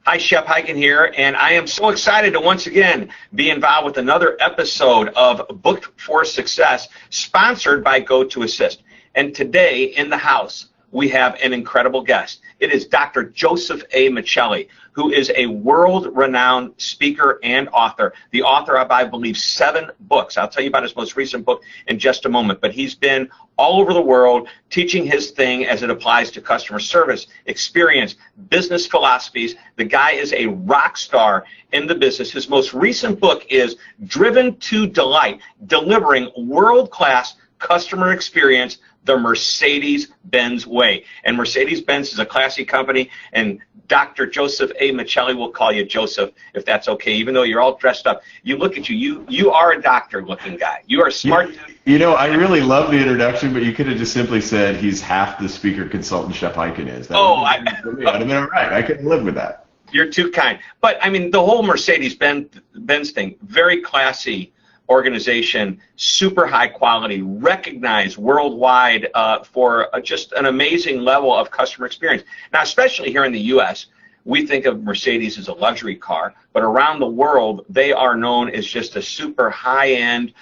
Hi, Shep Hyken here, and I am so excited to once again be involved with another episode of Booked for Success, sponsored by Go to Assist. And today in the house, we have an incredible guest. It is Dr. Joseph A. Michelli, who is a world-renowned speaker and author, the author of, I believe, 7 books. I'll tell you about his most recent book in just a moment, but he's been all over the world teaching his thing as it applies to customer service, experience, business philosophies. The guy is a rock star in the business. His most recent book is Driven to Delight, delivering world-class customer experience the Mercedes-Benz way. And Mercedes-Benz is a classy company, and Dr. Joseph A. Michelli will call you Joseph, if that's okay, even though you're all dressed up. You look at you are a doctor-looking guy. You are smart. You know, I really love the introduction, but you could have just simply said he's half the speaker consultant Shep Hyken is. I'd have been all right. I could live with that. You're too kind. But, I mean, the whole Mercedes-Benz thing, very classy organization, super high quality, recognized worldwide for just an amazing level of customer experience. Now, especially here in the U.S., we think of Mercedes as a luxury car, but around the world, they are known as just a super high-end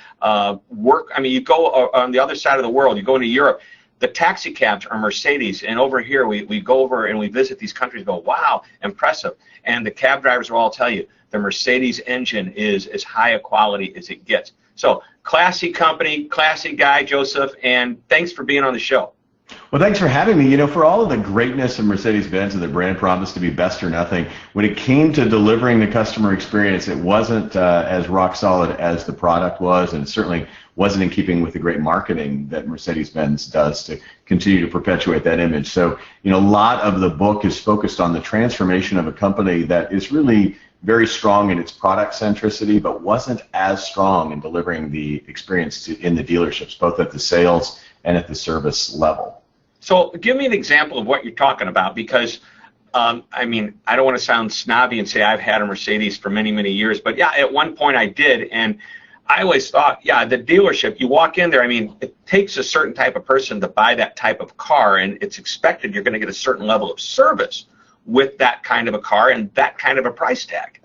work. I mean, you go on the other side of the world, you go into Europe, the taxi cabs are Mercedes, and over here, we go over and we visit these countries and go, wow, impressive. And the cab drivers will all tell you, the Mercedes engine is as high a quality as it gets. So, classy company, classy guy, Joseph, and thanks for being on the show. Well, thanks for having me. You know, for all of the greatness of Mercedes-Benz and the brand promise to be best or nothing, when it came to delivering the customer experience, it wasn't as rock solid as the product was, and it certainly wasn't in keeping with the great marketing that Mercedes-Benz does to continue to perpetuate that image. So, you know, a lot of the book is focused on the transformation of a company that is really very strong in its product centricity, but wasn't as strong in delivering the experience in the dealerships, both at the sales and at the service level. So give me an example of what you're talking about, because I mean, I don't want to sound snobby and say I've had a Mercedes for many, many years, but yeah, at one point I did, and I always thought, yeah, the dealership, you walk in there, I mean, it takes a certain type of person to buy that type of car, and it's expected you're going to get a certain level of service with that kind of a car and that kind of a price tag.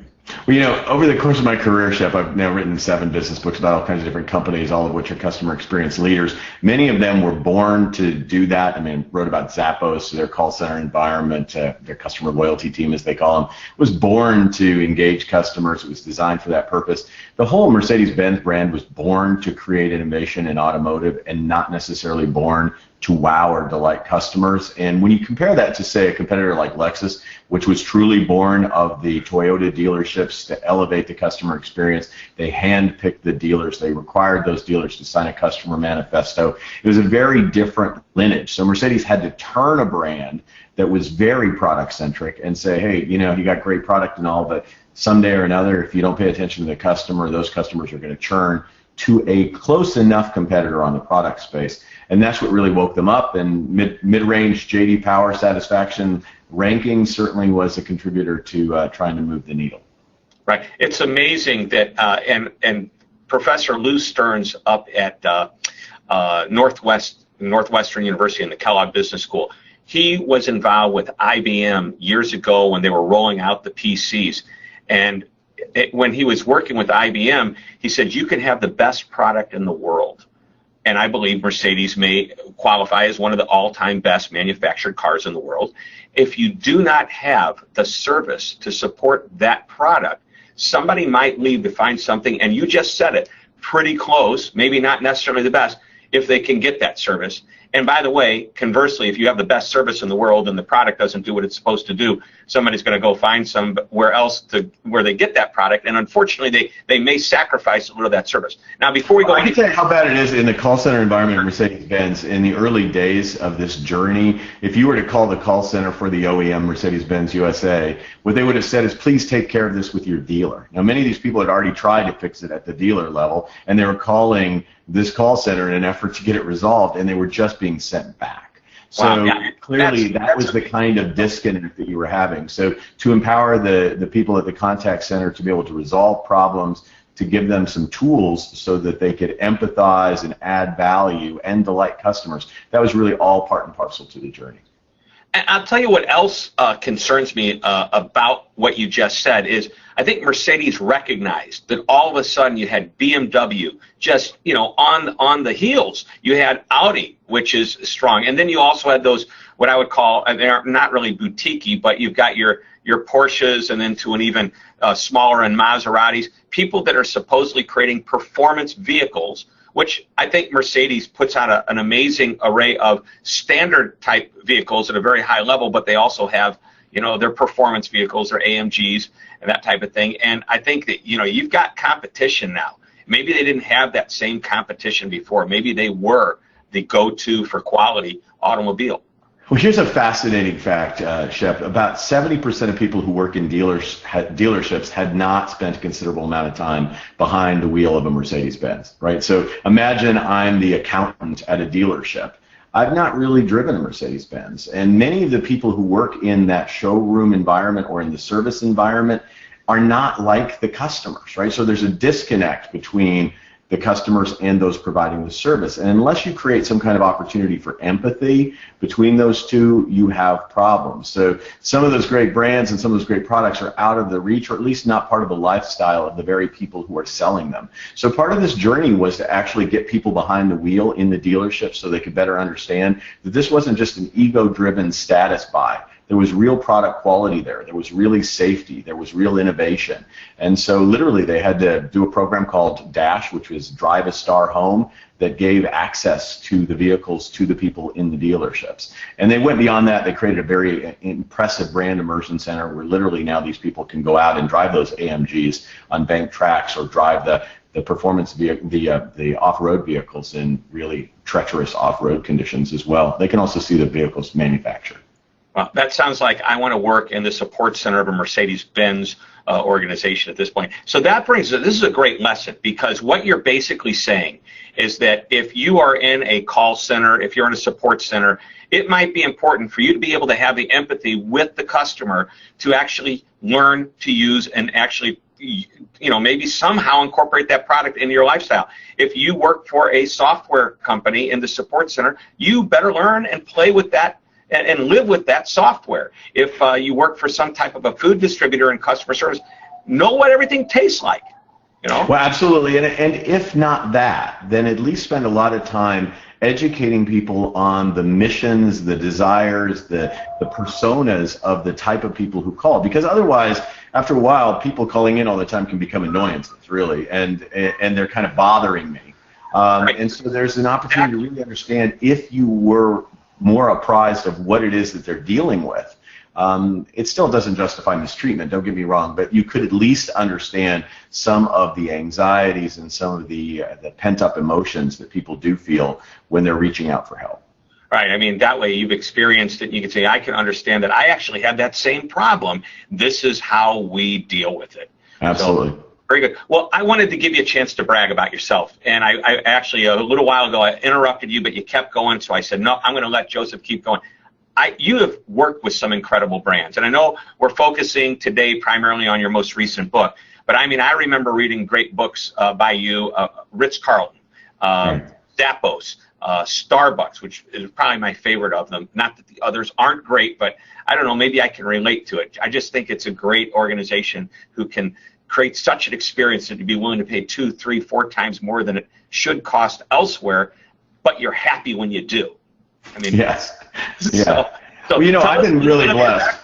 Well, you know, over the course of my career, Shep, I've now written 7 business books about all kinds of different companies, all of which are customer experience leaders. Many of them were born to do that. I mean, wrote about Zappos, their call center environment, their customer loyalty team, as they call them, was born to engage customers. It was designed for that purpose. The whole Mercedes-Benz brand was born to create innovation in automotive and not necessarily born to wow or delight customers. And when you compare that to, say, a competitor like Lexus, which was truly born of the Toyota dealerships to elevate the customer experience, they handpicked the dealers. They required those dealers to sign a customer manifesto. It was a very different lineage. So Mercedes had to turn a brand that was very product-centric and say, hey, you know, you got great product and all, but someday or another, if you don't pay attention to the customer, those customers are going to churn to a close enough competitor on the product space. And that's what really woke them up. And mid-range JD Power satisfaction ranking certainly was a contributor to trying to move the needle. Right. It's amazing that, and Professor Lou Stearns up at Northwestern University in the Kellogg Business School, he was involved with IBM years ago when they were rolling out the PCs. And when he was working with IBM, he said, you can have the best product in the world. And I believe Mercedes may qualify as one of the all-time best manufactured cars in the world. If you do not have the service to support that product, somebody might leave to find something, and you just said it, pretty close, maybe not necessarily the best, if they can get that service. And by the way, conversely, if you have the best service in the world and the product doesn't do what it's supposed to do, somebody's going to go find somewhere else where they get that product, and unfortunately, they may sacrifice a little of that service. Now, before we go, I can tell you how bad it is in the call center environment at Mercedes-Benz. In the early days of this journey, if you were to call the call center for the OEM Mercedes-Benz USA, what they would have said is, please take care of this with your dealer. Now, many of these people had already tried to fix it at the dealer level, and they were calling this call center in an effort to get it resolved, and they were just being sent back. So wow, yeah. Clearly that was the kind of disconnect that you were having. So to empower the people at the contact center to be able to resolve problems, to give them some tools so that they could empathize and add value and delight customers, that was really all part and parcel to the journey. And I'll tell you what else concerns me about what you just said is I think Mercedes recognized that all of a sudden you had BMW just, on the heels. You had Audi, which is strong. And then you also had those, what I would call, and they're not really boutique-y, but you've got your Porsches and then to an even smaller end Maseratis, people that are supposedly creating performance vehicles, which I think Mercedes puts out an amazing array of standard type vehicles at a very high level, but they also have, their performance vehicles, their AMGs and that type of thing. And I think that, you've got competition now. Maybe they didn't have that same competition before. Maybe they were the go-to for quality automobile. Well, here's a fascinating fact, Shep. About 70% of people who work in dealerships had not spent a considerable amount of time behind the wheel of a Mercedes-Benz, right? So imagine I'm the accountant at a dealership. I've not really driven a Mercedes-Benz. And many of the people who work in that showroom environment or in the service environment are not like the customers, right? So there's a disconnect between the customers and those providing the service. And unless you create some kind of opportunity for empathy between those two, you have problems. So some of those great brands and some of those great products are out of the reach, or at least not part of the lifestyle of the very people who are selling them. So part of this journey was to actually get people behind the wheel in the dealership so they could better understand that this wasn't just an ego-driven status buy. There was real product quality there. There was really safety. There was real innovation. And so literally they had to do a program called DASH, which was Drive a Star Home, that gave access to the vehicles to the people in the dealerships. And they went beyond that. They created a very impressive brand immersion center where literally now these people can go out and drive those AMGs on banked tracks or drive the performance vehicle, the off-road vehicles in really treacherous off-road conditions as well. They can also see the vehicles manufactured. Well, that sounds like I want to work in the support center of a Mercedes-Benz organization at this point. So that brings us, this is a great lesson, because what you're basically saying is that if you are in a call center, if you're in a support center, it might be important for you to be able to have the empathy with the customer to actually learn to use and actually maybe somehow incorporate that product into your lifestyle. If you work for a software company in the support center, you better learn and play with that and live with that software. If you work for some type of a food distributor in customer service, know what everything tastes like. Well, absolutely. And if not that, then at least spend a lot of time educating people on the missions, the desires, the personas of the type of people who call. Because otherwise, after a while, people calling in all the time can become annoyances, really, and they're kind of bothering me. Right. And so there's an opportunity to really understand, if you were more apprised of what it is that they're dealing with. It still doesn't justify mistreatment, don't get me wrong, but you could at least understand some of the anxieties and some of the pent-up emotions that people do feel when they're reaching out for help. Right. I mean, that way you've experienced it. You can say, I can understand that. I actually had that same problem. This is how we deal with it. Absolutely. So, very good. Well, I wanted to give you a chance to brag about yourself. And I actually, a little while ago, I interrupted you, but you kept going. So I said, no, I'm going to let Joseph keep going. You have worked with some incredible brands. And I know we're focusing today primarily on your most recent book. But I mean, I remember reading great books by you, Ritz-Carlton, Zappos, Starbucks, which is probably my favorite of them. Not that the others aren't great, but I don't know, maybe I can relate to it. I just think it's a great organization who can create such an experience that you'd be willing to pay 2, 3, 4 times more than it should cost elsewhere, but you're happy when you do. I mean, yes. So well, I've been really blessed.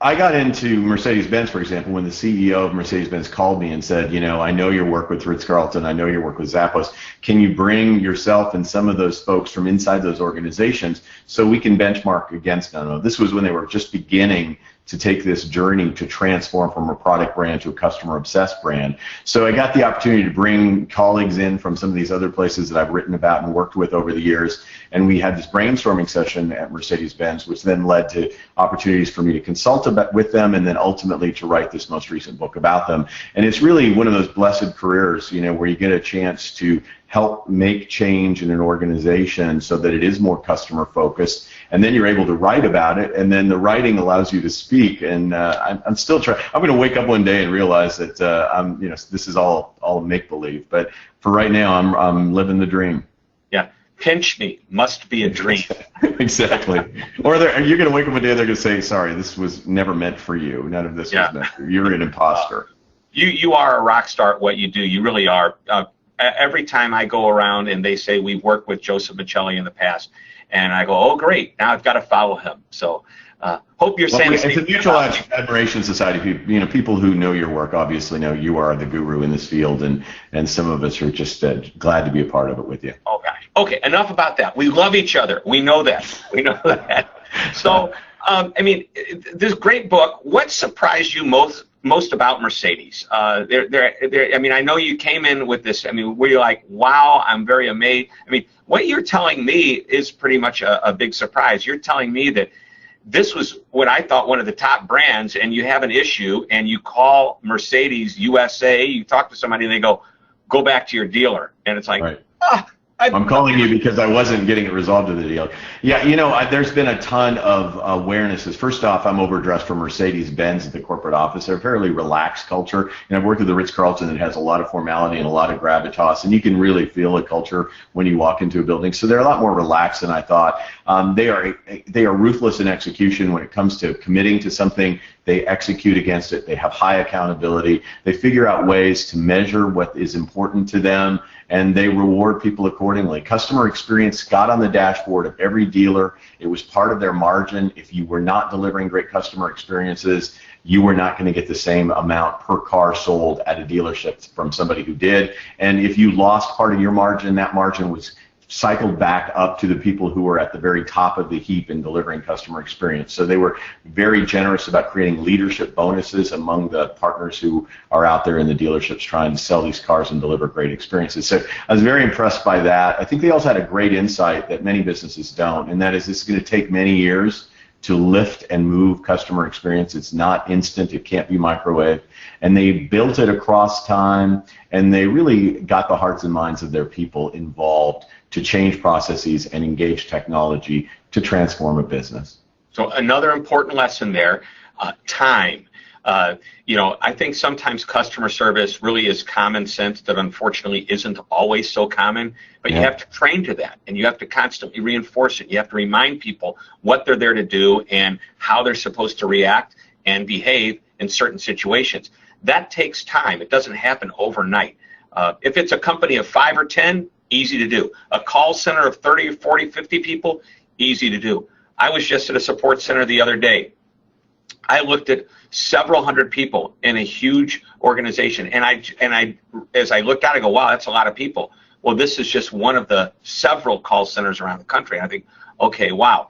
I got into Mercedes-Benz, for example, when the CEO of Mercedes-Benz called me and said, I know your work with Ritz-Carlton, I know your work with Zappos. Can you bring yourself and some of those folks from inside those organizations so we can benchmark against them? This was when they were just beginning to take this journey to transform from a product brand to a customer-obsessed brand. So I got the opportunity to bring colleagues in from some of these other places that I've written about and worked with over the years, and we had this brainstorming session at Mercedes-Benz, which then led to opportunities for me to consult with them and then ultimately to write this most recent book about them. And it's really one of those blessed careers, where you get a chance to help make change in an organization so that it is more customer focused, and then you're able to write about it, and then the writing allows you to speak. And I'm still trying. I'm going to wake up one day and realize that this is all make believe. But for right now, I'm living the dream. Yeah, Pinch me, must be a dream. Exactly. Or you're going to wake up one day and they're going to say, sorry, this was never meant for you. None of this was meant for you. You're an imposter. You are a rock star at what you do. You really are. Every time I go around and they say we've worked with Joseph Michelli in the past, and I go, oh, great, now I've got to follow him. So hope you're saying it's a mutual admiration society. People who know your work obviously know you are the guru in this field, and some of us are just glad to be a part of it with you. Oh, gosh. Okay, enough about that. We love each other. We know that. We know that. So, this great book, what surprised you most about Mercedes? I know you came in with this, were you like, wow, I'm very amazed? What you're telling me is pretty much a big surprise. You're telling me that this was what I thought one of the top brands, and you have an issue, and you call Mercedes USA, you talk to somebody, and they go back to your dealer. And it's like, right. I'm calling you because I wasn't getting it resolved in the deal. Yeah, there's been a ton of awarenesses. First off, I'm overdressed for Mercedes-Benz at the corporate office. They're a fairly relaxed culture. I've worked with the Ritz-Carlton that has a lot of formality and a lot of gravitas, and you can really feel a culture when you walk into a building. So they're a lot more relaxed than I thought. They are ruthless in execution when it comes to committing to something. They execute against it. They have high accountability. They figure out ways to measure what is important to them, and they reward people accordingly. Customer experience got on the dashboard of every dealer. It was part of their margin. If you were not delivering great customer experiences, you were not going to get the same amount per car sold at a dealership from somebody who did. And if you lost part of your margin, that margin was cycled back up to the people who were at the very top of the heap in delivering customer experience. So they were very generous about creating leadership bonuses among the partners who are out there in the dealerships trying to sell these cars and deliver great experiences. So I was very impressed by that. I think they also had a great insight that many businesses don't, and that is this is going to take many years to lift and move customer experience. It's not instant. It can't be microwaved. And they built it across time, and they really got the hearts and minds of their people involved to change processes and engage technology to transform a business. So another important lesson there, time. I think sometimes customer service really is common sense that unfortunately isn't always so common, but you have to train to that, and you have to constantly reinforce it. You have to remind people what they're there to do and how they're supposed to react and behave in certain situations. That takes time. It doesn't happen overnight. If it's a company of 5 or 10, easy to do. A call center of 30, 40, 50 people, easy to do. I was just at a support center the other day. I looked at several hundred people in a huge organization, and I as I looked out, I go, wow, that's a lot of people. Well, this is just one of the several call centers around the country. I think, okay, wow.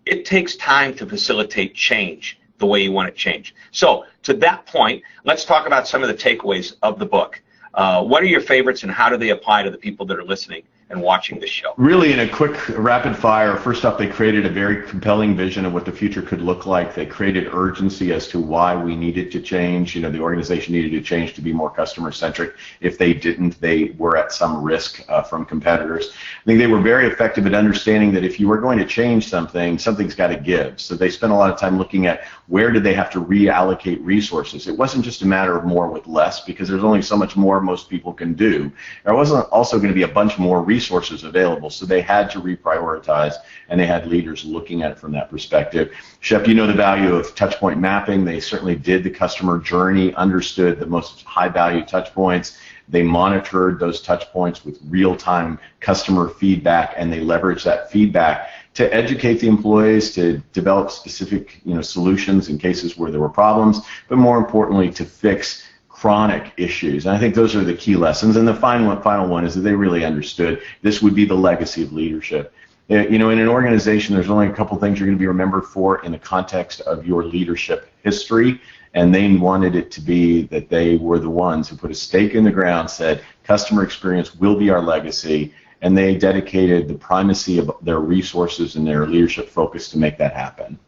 It takes time to facilitate change the way you want it changed. So to that point, let's talk about some of the takeaways of the book. What are your favorites, and how do they apply to the people that are listening and watching this show? Really, in a quick rapid fire, first off, they created a very compelling vision of what the future could look like. They created urgency as to why we needed to change. The organization needed to change to be more customer centric. If they didn't, they were at some risk from competitors. I think they were very effective at understanding that if you were going to change something, something's got to give. So they spent a lot of time looking at where did they have to reallocate resources. It wasn't just a matter of more with less, because there's only so much more most people can do. There wasn't also going to be a bunch more resources available, so they had to reprioritize, and they had leaders looking at it from that perspective. Shep, you know the value of touchpoint mapping. They certainly did the customer journey, understood the most high-value touchpoints. They monitored those touchpoints with real-time customer feedback, and they leveraged that feedback to educate the employees, to develop specific solutions in cases where there were problems, but more importantly, to fix chronic issues. And I think those are the key lessons. And the final one is that they really understood this would be the legacy of leadership. In an organization, there's only a couple things you're going to be remembered for in the context of your leadership history, and they wanted it to be that they were the ones who put a stake in the ground, said customer experience will be our legacy, and they dedicated the primacy of their resources and their leadership focus to make that happen.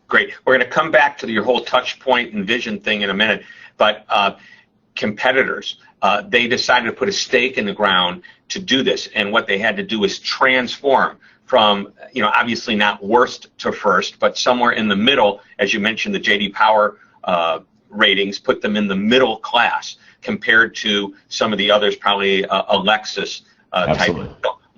Great. We're going to come back to your whole touch point and vision thing in a minute, but competitors, they decided to put a stake in the ground to do this, and what they had to do is transform from, obviously not worst to first, but somewhere in the middle. As you mentioned, the J.D. Power ratings put them in the middle class compared to some of the others, probably a Lexus type.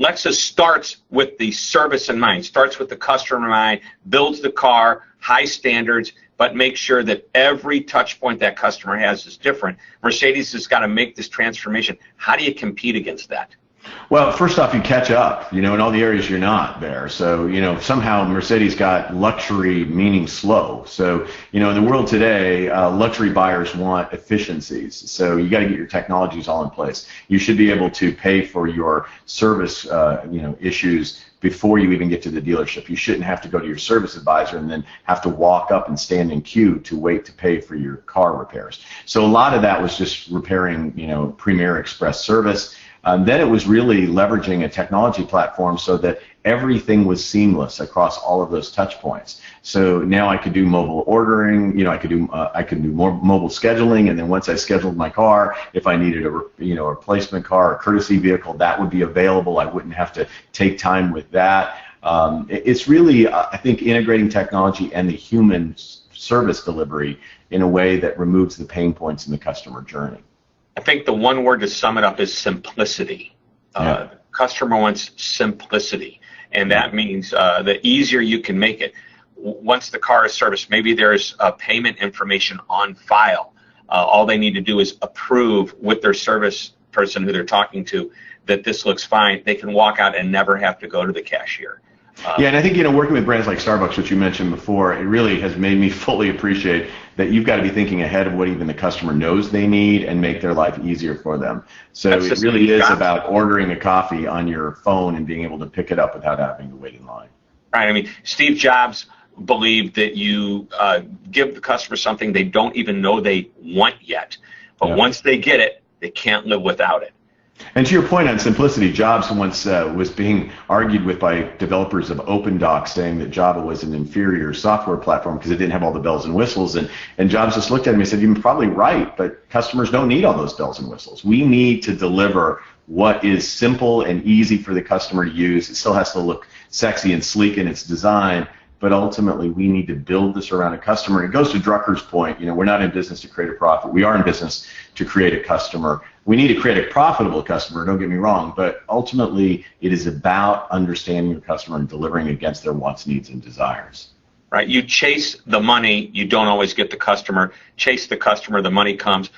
Lexus starts with the service in mind, starts with the customer in mind, builds the car, high standards, but make sure that every touch point that customer has is different. Mercedes has got to make this transformation. How do you compete against that? Well, first off, you catch up, in all the areas you're not there. So, somehow Mercedes got luxury meaning slow. So, in the world today, luxury buyers want efficiencies. So you got to get your technologies all in place. You should be able to pay for your service, issues before you even get to the dealership. You shouldn't have to go to your service advisor and then have to walk up and stand in queue to wait to pay for your car repairs. So a lot of that was just repairing, Premier Express service. Then it was really leveraging a technology platform so that everything was seamless across all of those touch points. So now I could do mobile ordering, I could do more mobile scheduling, and then once I scheduled my car, if I needed a replacement car, a courtesy vehicle, that would be available. I wouldn't have to take time with that. It's really, I think, integrating technology and the human service delivery in a way that removes the pain points in the customer journey. I think the one word to sum it up is simplicity. Yeah. The customer wants simplicity, and that means the easier you can make it. Once the car is serviced, maybe there's payment information on file. All they need to do is approve with their service person who they're talking to that this looks fine. They can walk out and never have to go to the cashier. Yeah, and I think, working with brands like Starbucks, which you mentioned before, it really has made me fully appreciate that you've got to be thinking ahead of what even the customer knows they need and make their life easier for them. So it really is about ordering a coffee on your phone and being able to pick it up without having to wait in line. Right. I mean, Steve Jobs believed that you give the customer something they don't even know they want yet. But once they get it, they can't live without it. And to your point on simplicity, Jobs once was being argued with by developers of OpenDoc, saying that Java was an inferior software platform because it didn't have all the bells and whistles. And Jobs just looked at him and said, "You're probably right, but customers don't need all those bells and whistles. We need to deliver what is simple and easy for the customer to use. It still has to look sexy and sleek in its design, but ultimately we need to build this around a customer." It goes to Drucker's point, we're not in business to create a profit. We are in business to create a customer. We need to create a profitable customer, don't get me wrong, but ultimately it is about understanding your customer and delivering against their wants, needs, and desires. Right. You chase the money, you don't always get the customer. Chase the customer, the money comes.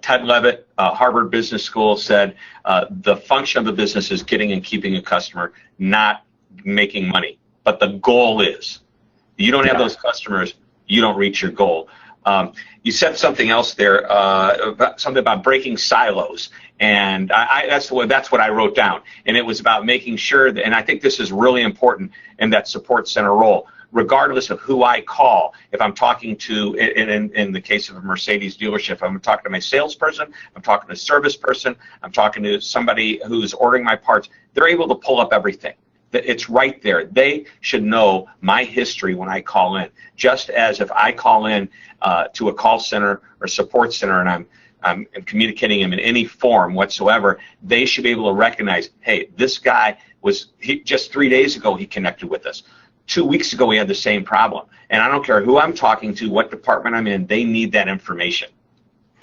Ted Levitt, Harvard Business School, said the function of the business is getting and keeping a customer, not making money. But the goal is, you don't have those customers, you don't reach your goal. You said something else there, something about breaking silos, and that's what I wrote down. And it was about making sure that, and I think this is really important in that support center role, regardless of who I call. If I'm talking to, in the case of a Mercedes dealership, I'm talking to my salesperson, I'm talking to a service person, I'm talking to somebody who's ordering my parts, they're able to pull up everything. It's right there. They should know my history when I call in. Just as if I call in to a call center or support center and I'm communicating him in any form whatsoever, they should be able to recognize, hey, this guy just 3 days ago he connected with us. 2 weeks ago we had the same problem. And I don't care who I'm talking to, what department I'm in, they need that information.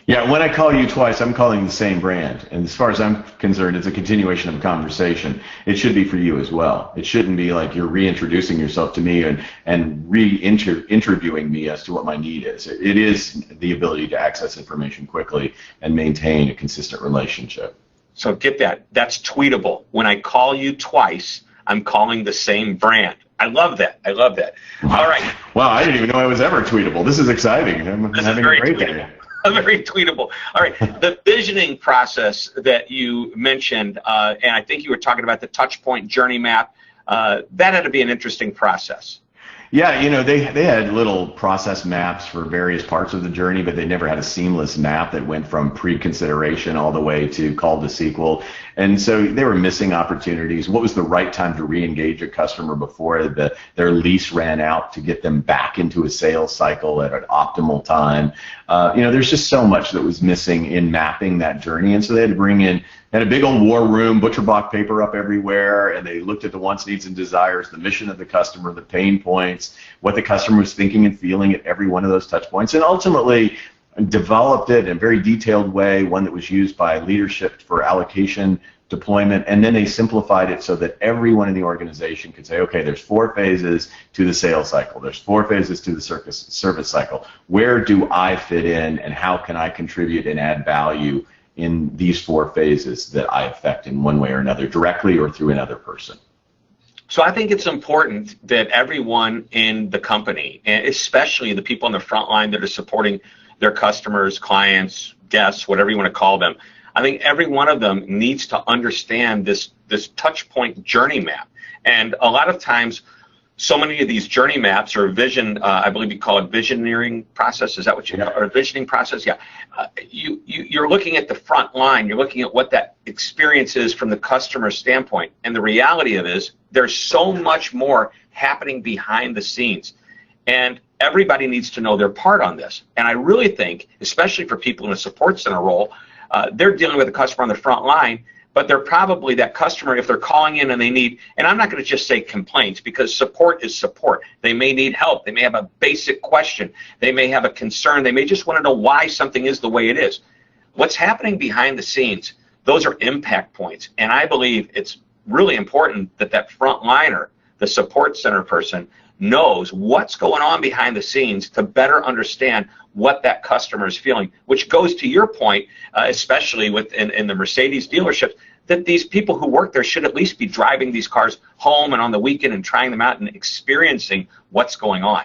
Yeah, when I call you twice, I'm calling the same brand. And as far as I'm concerned, it's a continuation of a conversation. It should be for you as well. It shouldn't be like you're reintroducing yourself to me and re-interviewing me as to what my need is. It is the ability to access information quickly and maintain a consistent relationship. So get that. That's tweetable. When I call you twice, I'm calling the same brand. I love that. I love that. All right. Wow, I didn't even know I was ever tweetable. This is exciting. I'm having a great day. Very tweetable. All right, the visioning process that you mentioned, and I think you were talking about the touch point journey map, that had to be an interesting process. Yeah, they had little process maps for various parts of the journey, but they never had a seamless map that went from pre-consideration all the way to call to sequel. And so they were missing opportunities. What was the right time to re-engage a customer before their lease ran out to get them back into a sales cycle at an optimal time? There's just so much that was missing in mapping that journey. And so they had to bring in a big old war room, butcher block paper up everywhere, and they looked at the wants, needs, and desires, the mission of the customer, the pain points, what the customer was thinking and feeling at every one of those touch points, and ultimately developed it in a very detailed way, one that was used by leadership for allocation deployment, and then they simplified it so that everyone in the organization could say, okay, there's 4 phases to the sales cycle. There's 4 phases to the service cycle. Where do I fit in, and how can I contribute and add value in these 4 phases that I affect in one way or another, directly or through another person? So I think it's important that everyone in the company, and especially the people on the front line that are supporting their customers, clients, guests, whatever you want to call them, I think every one of them needs to understand this touch point journey map. And a lot of times, so many of these journey maps or vision, I believe you call it visioneering process. Is that what you call it? Or visioning process? Yeah. You're looking at the front line. You're looking at what that experience is from the customer standpoint. And the reality of it is there's so much more happening behind the scenes. And everybody needs to know their part on this. And I really think, especially for people in a support center role, they're dealing with a customer on the front line, but they're probably that customer, if they're calling in and they need, and I'm not going to just say complaints, because support is support. They may need help. They may have a basic question. They may have a concern. They may just want to know why something is the way it is. What's happening behind the scenes, those are impact points. And I believe it's really important that that front liner, the support center person, knows what's going on behind the scenes to better understand what that customer is feeling, which goes to your point, especially in the Mercedes dealerships, that these people who work there should at least be driving these cars home and on the weekend and trying them out and experiencing what's going on.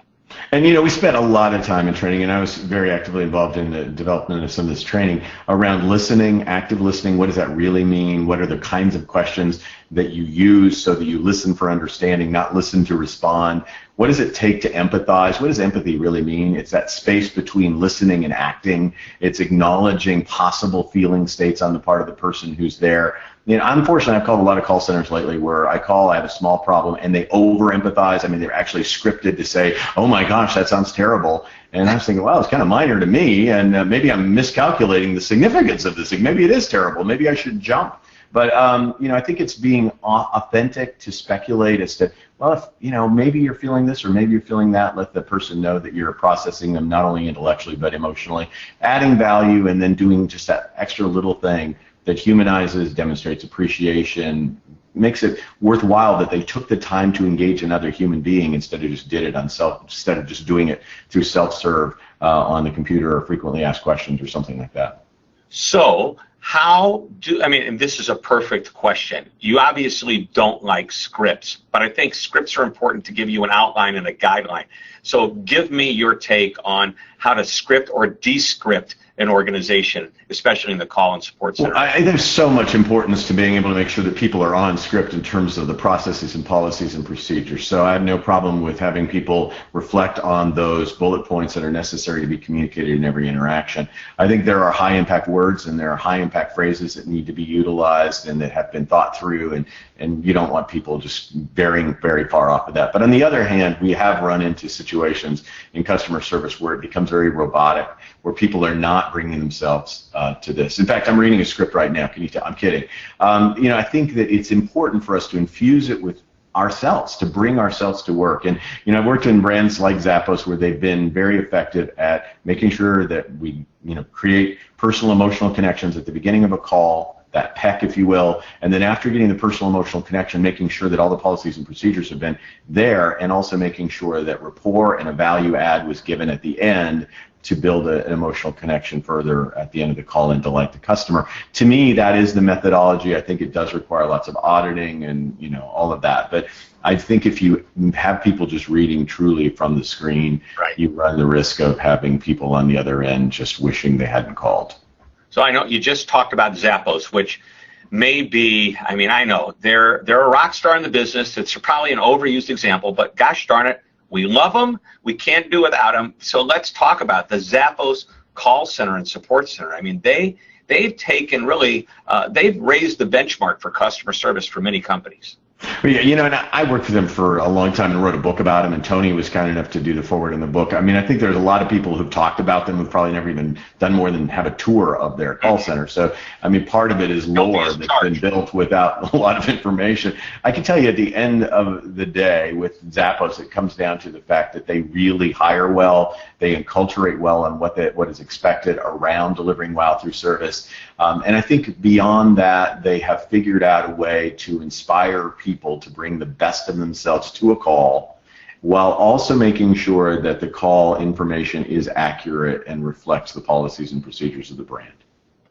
And, we spent a lot of time in training, and I was very actively involved in the development of some of this training around listening, active listening. What does that really mean? What are the kinds of questions that you use so that you listen for understanding, not listen to respond? What does it take to empathize? What does empathy really mean? It's that space between listening and acting. It's acknowledging possible feeling states on the part of the person who's there. Unfortunately, I've called a lot of call centers lately where I have a small problem, and they over-empathize. I mean, they're actually scripted to say, oh my gosh, that sounds terrible. And I was thinking, well, it's kind of minor to me, and maybe I'm miscalculating the significance of this thing. Maybe it is terrible. Maybe I should jump. But, I think it's being authentic to speculate as to, well, if, maybe you're feeling this or maybe you're feeling that, let the person know that you're processing them not only intellectually but emotionally, adding value, and then doing just that extra little thing that humanizes, demonstrates appreciation, makes it worthwhile that they took the time to engage another human being instead of just instead of just doing it through self-serve on the computer or frequently asked questions or something like that. So and this is a perfect question. You obviously don't like scripts, but I think scripts are important to give you an outline and a guideline. So give me your take on how to script or descript an organization, especially in the call and support center. Well, there's so much importance to being able to make sure that people are on script in terms of the processes and policies and procedures. So I have no problem with having people reflect on those bullet points that are necessary to be communicated in every interaction. I think there are high-impact words and there are high-impact phrases that need to be utilized and that have been thought through, and you don't want people just veering very far off of that. But on the other hand, we have run into situations in customer service where it becomes very robotic, where people are not bringing themselves to this. In fact, I'm reading a script right now. Can you tell? I'm kidding. I think that it's important for us to infuse it with ourselves, to bring ourselves to work. And, I've worked in brands like Zappos where they've been very effective at making sure that we, create personal emotional connections at the beginning of a call, that peck, if you will, and then after getting the personal emotional connection, making sure that all the policies and procedures have been there, and also making sure that rapport and a value add was given at the end to build an emotional connection further at the end of the call and delight the customer. To me, that is the methodology. I think it does require lots of auditing and all of that. But I think if you have people just reading truly from the screen, right, you run the risk of having people on the other end just wishing they hadn't called. So I know you just talked about Zappos, which may be, I know they're a rock star in the business. It's probably an overused example, but gosh darn it, we love them. We can't do without them. So let's talk about the Zappos call center and support center. They've taken really, they've raised the benchmark for customer service for many companies. Well, yeah, and I worked with him for a long time and wrote a book about him, and Tony was kind enough to do the forward in the book. I mean, I think there's a lot of people who've talked about them who've probably never even done more than have a tour of their call center. So, I mean, part of it is lore that's been built without a lot of information. I can tell you at the end of the day with Zappos, it comes down to the fact that they really hire well, they enculturate well on what is expected around delivering wow through service. And I think beyond that, they have figured out a way to inspire people to bring the best of themselves to a call while also making sure that the call information is accurate and reflects the policies and procedures of the brand.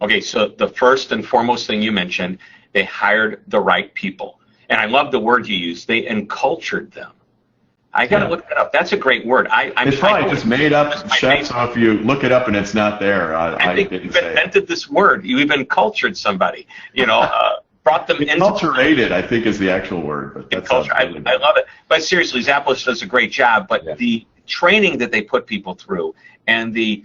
Okay, so the first and foremost thing you mentioned, they hired the right people. And I love the word you used, they encultured them. I got to look that up. That's a great word. It's probably just made up, Shep, so if you look it up and it's not there, I think didn't you've say invented this word. You even cultured somebody, brought them into... Enculturated, I think, is the actual word. But that's I love it. But seriously, Zappos does a great job, but the training that they put people through and the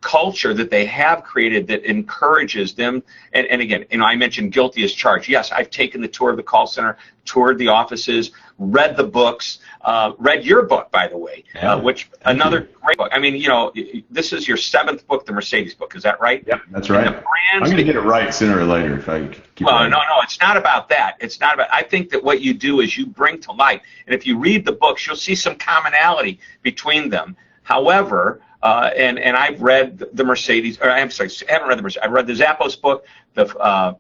culture that they have created that encourages them, and again, I mentioned guilty as charged. Yes, I've taken the tour of the call center, toured the offices, read the books, read your book, by the way, which another great book. I mean, this is your 7th book, the Mercedes book. Is that right? Yep, that's right. I'm going to get it right sooner or later if I keep no, it's not about that. It's not about. I think that what you do is you bring to light, and if you read the books, you'll see some commonality between them. However, and I've read the Mercedes, or I'm sorry, I haven't read the Mercedes. I've read the Zappos book, the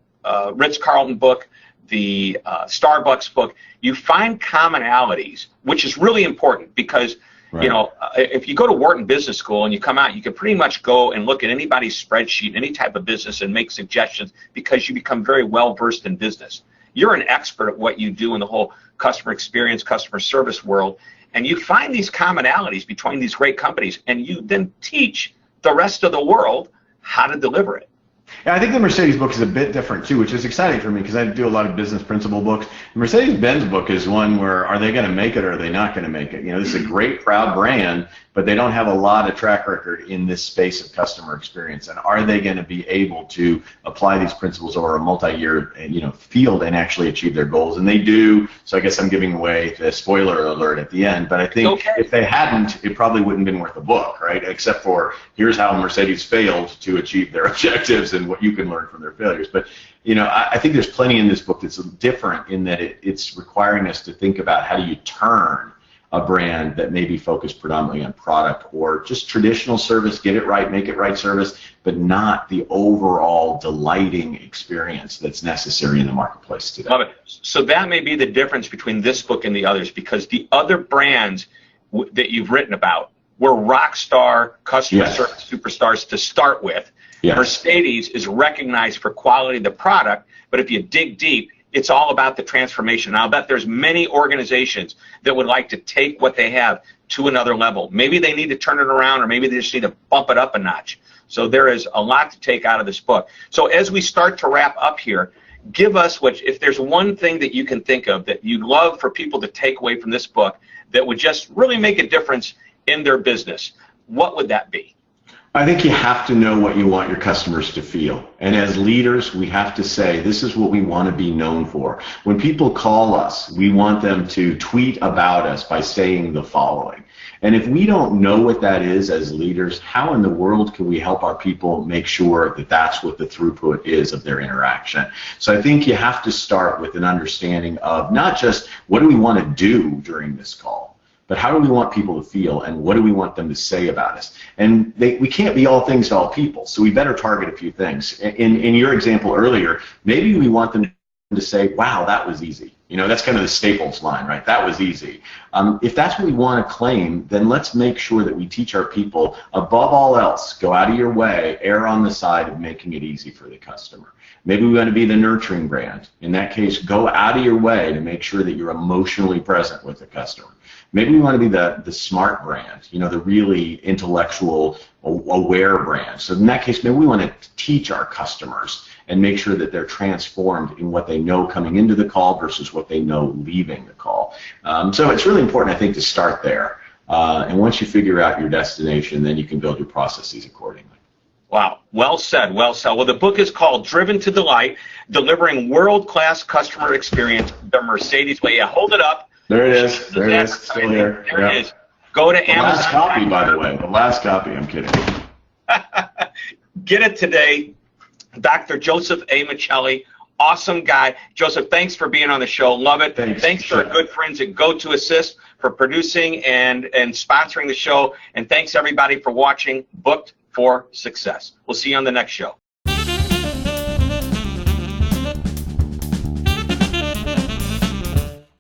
Ritz-Carlton book, the Starbucks book. You find commonalities, which is really important because, if you go to Wharton Business School and you come out, you can pretty much go and look at anybody's spreadsheet, any type of business, and make suggestions because you become very well versed in business. You're an expert at what you do in the whole customer experience, customer service world. And you find these commonalities between these great companies, and you then teach the rest of the world how to deliver it. Yeah, I think the Mercedes book is a bit different too, which is exciting for me because I do a lot of business principle books. The Mercedes-Benz book is one where are they going to make it or are they not going to make it? This is a great, proud brand, but they don't have a lot of track record in this space of customer experience. And are they going to be able to apply these principles over a multi-year, field and actually achieve their goals? And they do. So I guess I'm giving away the spoiler alert at the end. But I think if they hadn't, it probably wouldn't have been worth the book, right? Except for here's how Mercedes failed to achieve their objectives and what you can learn from their failures. But I think there's plenty in this book that's different in that it's requiring us to think about how do you turn a brand that may be focused predominantly on product or just traditional service, get it right, make it right service, but not the overall delighting experience that's necessary in the marketplace today. Love it. So that may be the difference between this book and the others, because the other brands that you've written about were rock star customer service superstars to start with. Yes. Mercedes is recognized for quality of the product, but if you dig deep, it's all about the transformation. And I'll bet there's many organizations that would like to take what they have to another level. Maybe they need to turn it around, or maybe they just need to bump it up a notch. So there is a lot to take out of this book. So as we start to wrap up here, give us if there's one thing that you can think of that you'd love for people to take away from this book that would just really make a difference in their business, what would that be? I think you have to know what you want your customers to feel. And as leaders, we have to say, this is what we want to be known for. When people call us, we want them to tweet about us by saying the following. And if we don't know what that is as leaders, how in the world can we help our people make sure that that's what the throughput is of their interaction? So I think you have to start with an understanding of not just what do we want to do during this call, but how do we want people to feel, and what do we want them to say about us? And we can't be all things to all people, so we better target a few things. In your example earlier, maybe we want them to say, wow, that was easy. That's kind of the Staples line, right? That was easy. If that's what we want to claim, then let's make sure that we teach our people, above all else, go out of your way, err on the side of making it easy for the customer. Maybe we want to be the nurturing brand. In that case, go out of your way to make sure that you're emotionally present with the customer. Maybe we want to be the smart brand, the really intellectual, aware brand. So in that case, maybe we want to teach our customers and make sure that they're transformed in what they know coming into the call versus what they know leaving the call. So it's really important, I think, to start there. And once you figure out your destination, then you can build your processes accordingly. Wow. Well said. Well said. Well, the book is called Driven to Delight, Delivering World-Class Customer Experience the Mercedes Way. Yeah, hold it up. There it is. There it is. Still here. There it is. Go to Amazon. Last copy, by the way. The last copy. I'm kidding. Get it today. Dr. Joseph A. Michelli. Awesome guy. Joseph, thanks for being on the show. Love it. Thanks to our good friends at Go to Assist for producing and sponsoring the show. And thanks, everybody, for watching Booked for Success. We'll see you on the next show.